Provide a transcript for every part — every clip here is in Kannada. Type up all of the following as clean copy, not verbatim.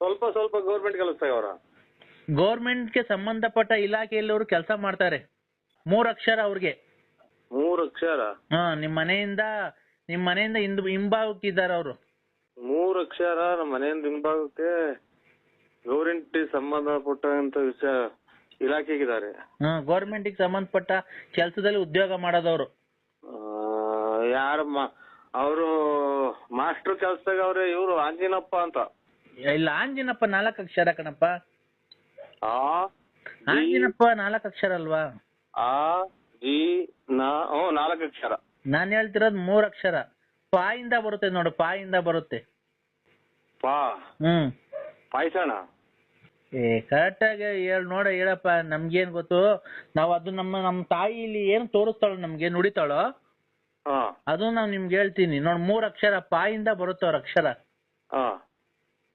ಸ್ವಲ್ಪ ಸ್ವಲ್ಪ ಗೌರ್ಮೆಂಟ್ ಕೆಲಸದಾಗ ಅವರ. ಗೌರ್ಮೆಂಟ್ಗೆ ಸಂಬಂಧಪಟ್ಟ ಇಲಾಖೆಯಲ್ಲವರು ಕೆಲಸ ಮಾಡ್ತಾರೆ. 3 ಅಕ್ಷರ ಅವ್ರಿಗೆ. 3 ಅಕ್ಷರ. ಹಾ, ನಿಮ್ ಮನೆಯಿಂದ ಹಿಂಭಾಗಕ್ಕಿದ್ದಾರೆ ಅವರು. 3 ಅಕ್ಷರ ನಮ್ಮ ಮನೆಯಿಂದ ಹಿಂಭಾಗಕ್ಕೆ ಗೌರ್ಮೆಂಟ್ ಸಂಬಂಧಪಟ್ಟಂತ ವಿಷಯ ಇಲಾಖೆಗಿದ್ದಾರೆ. ಗೌರ್ಮೆಂಟ್ಗೆ ಸಂಬಂಧಪಟ್ಟ ಕೆಲಸದಲ್ಲಿ ಉದ್ಯೋಗ ಮಾಡೋದವ್ರು. ಯಾರ ಅವರು ಮಾಸ್ಟರ್ ಕೆಲ್ಸದಾಗ ಅವ್ರೆ. ಇವ್ರು ಆಂಜಿನಪ್ಪ ಅಂತ. ಇಲ್ಲ, ಆಂಜಿನಪ್ಪ 4 ಅಕ್ಷರ ಕಣಪ್ಪ. ಆಂಜಿನಪ್ಪ 4 ಅಕ್ಷರ ಅಲ್ವಾ? ಆ ಜಿ ನ 4 ಅಕ್ಷರ. ನಾನ್ ಹೇಳ್ತಿರೋದು 3 ಅಕ್ಷರ. ಪಾ ಇಂದ ಬರುತ್ತೆ ನೋಡು, ಪಾ ಇಂದ ಬರುತ್ತೆ. ಪಾ. ಪಾಯ್ಸಣ. ಕರೆಕ್ಟ್ ಆಗಿ ಹೇಳಪ್ಪ. ನಮ್ಗೇನ್ ಗೊತ್ತು? ನಾವ್ ಅದು ನಮ್ಮ ತಾಯಿ ಇಲ್ಲಿ ಏನ್ ತೋರಿಸ್ತಾಳೋ, ನಮ್ಗೆ ನುಡಿತಾಳೋ ಅದು ನಾವ್ ನಿಮ್ಗೆ ಹೇಳ್ತೀನಿ ನೋಡ್. 3 ಅಕ್ಷರ, ಪಾ ಇಂದ ಬರುತ್ತೆ ಅವ್ರ ಅಕ್ಷರ.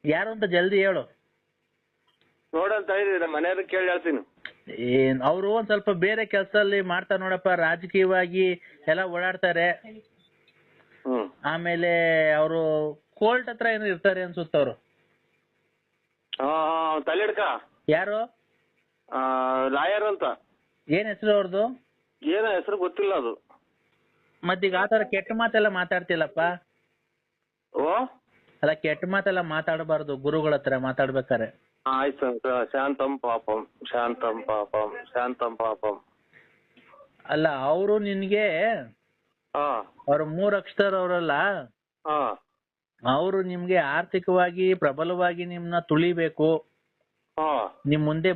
ಯಾರು ಅಂತ ಜಲ್ದಿ ಹೇಳು. ನೋಡಂತ ಇದ್ದೀರ ಮನೆಯವ್ರ ಕೇಳಿ ಹೇಳ್ತೀನಿ. ಅವ್ರು ಒಂದ್ ಸ್ವಲ್ಪ ಬೇರೆ ಕೆಲಸದಲ್ಲಿ ಮಾಡ್ತಾರೆ ನೋಡಪ್ಪ. ರಾಜಕೀಯವಾಗಿ ಎಲ್ಲ ಓಡಾಡ್ತಾರೆ. ಆಮೇಲೆ ಅವರು ಕೋರ್ಟ್ ಹತ್ರ ಏನೋ ಇರ್ತಾರೆ ಅನ್ಸುತ್ತ ಅವ್ರು. ತಲೆಡ್ಕ ಯಾರು? ಲಾಯರ್ ಅಂತ. ಏನ್ ಹೆಸರು ಅವ್ರದ್ದು? ಏನ ಹೆಸರು ಗೊತ್ತಿಲ್ಲ ಅದು. ಮತ್ತೀಗ ಆತರ ಕೆಟ್ಟ ಮಾತೆಲ್ಲ ಮಾತಾಡ್ತಿಲ್ಲಪ್ಪ. ಅಲ್ಲ, ಕೆಟ್ಟ ಮಾತೆಲ್ಲ ಮಾತಾಡಬಾರ್ದು ಗುರುಗಳ ಹತ್ರ ಮಾತಾಡ್ಬೇಕಾರೆ. ಆಯ್ತು. ಶಾಂತಂ ಪಾಪಂ ಶಾಂತಂ ಪಾಪಂ ಶಾಂತಂ ಪಾಪಂ. ಅಲ್ಲ, ಅವರು ನಿನ್ಗೆ ಅವ್ರ 3 ಅಕ್ಷರದವ್ರಲ್ಲ, ಅವರು ನಿಮ್ಗೆ ಆರ್ಥಿಕವಾಗಿ ಪ್ರಬಲವಾಗಿ ನಿಮ್ನ ತುಳಿಬೇಕು. ನಿಮ್ ಮುಂದೆ